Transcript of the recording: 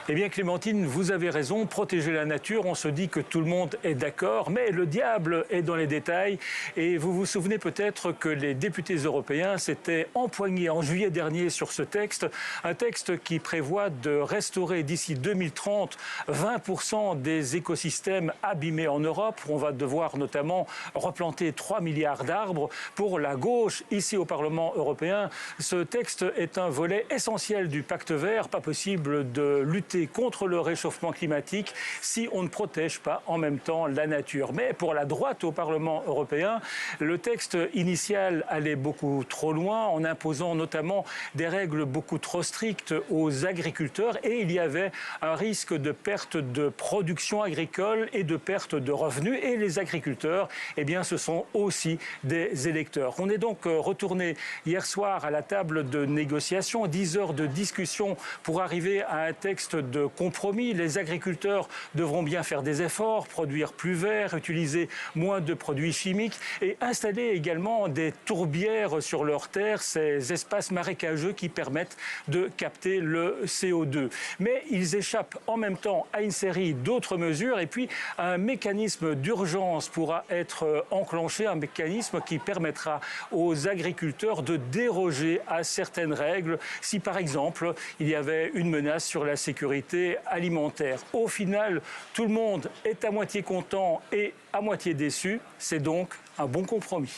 Eh bien Clémentine, vous avez raison, protéger la nature, on se dit que tout le monde est d'accord, mais le diable est dans les détails. Et vous vous souvenez peut-être que les députés européens s'étaient empoignés en juillet dernier sur ce texte, un texte qui prévoit de restaurer d'ici 2030 20% des écosystèmes abîmés en Europe. On va devoir notamment replanter 3 milliards d'arbres. Pour la gauche, ici au Parlement européen, ce texte est un volet essentiel du pacte vert. Pas possible de lutter contre le réchauffement climatique si on ne protège pas en même temps la nature. Mais pour la droite au Parlement européen, le texte initial allait beaucoup trop loin en imposant notamment des règles beaucoup trop strictes aux agriculteurs et il y avait un risque de perte de production agricole et de perte de revenus. Et les agriculteurs, eh bien, ce sont aussi des électeurs. On est donc retourné hier soir à la table de négociation, 10 heures de discussion pour arriver à un texte de compromis. Les agriculteurs devront bien faire des efforts, produire plus vert, utiliser moins de produits chimiques et installer également des tourbières sur leurs terres, ces espaces marécageux qui permettent de capter le CO2. Mais ils échappent en même temps à une série d'autres mesures et puis un mécanisme d'urgence pourra être enclenché, un mécanisme qui permettra aux agriculteurs de déroger à certaines règles si par exemple il y avait une menace sur la sécurité alimentaire. Au final, tout le monde est à moitié content et à moitié déçu. C'est donc un bon compromis.